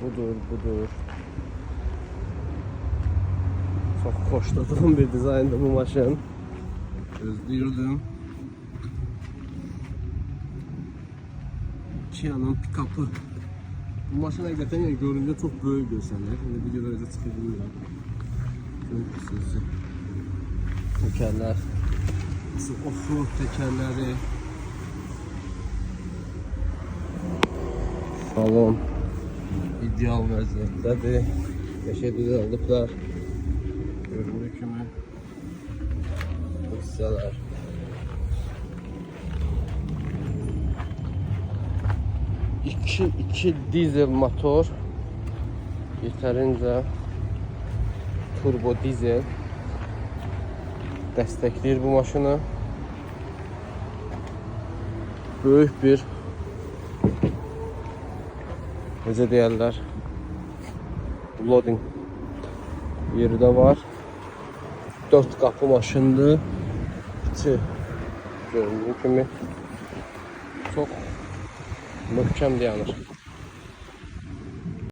Budur. Çok xoşladığım bir dizayndır bu maşın. Gözləyirdim. Kia'nın pick-up'ı. Bu maşın həqiqətən yəni göründə çox böyük görsənir. İndi videoda necə çıxır bilmirəm. Görürsünüz. Təkərlər. Off-road təkərləri. Salon ideal vəziyyətdədir. Qəşəng düzəldiblər. Göründüyü kimi bu hissələr. İki dizel motor, yetərincə turbo dizel dəstəkləyir bu maşını. Böyük bir, necə deyərlər, loading yeri də var. 4 qapı maşındır. İçi göründüyü kimi çox möhkəm dayanır.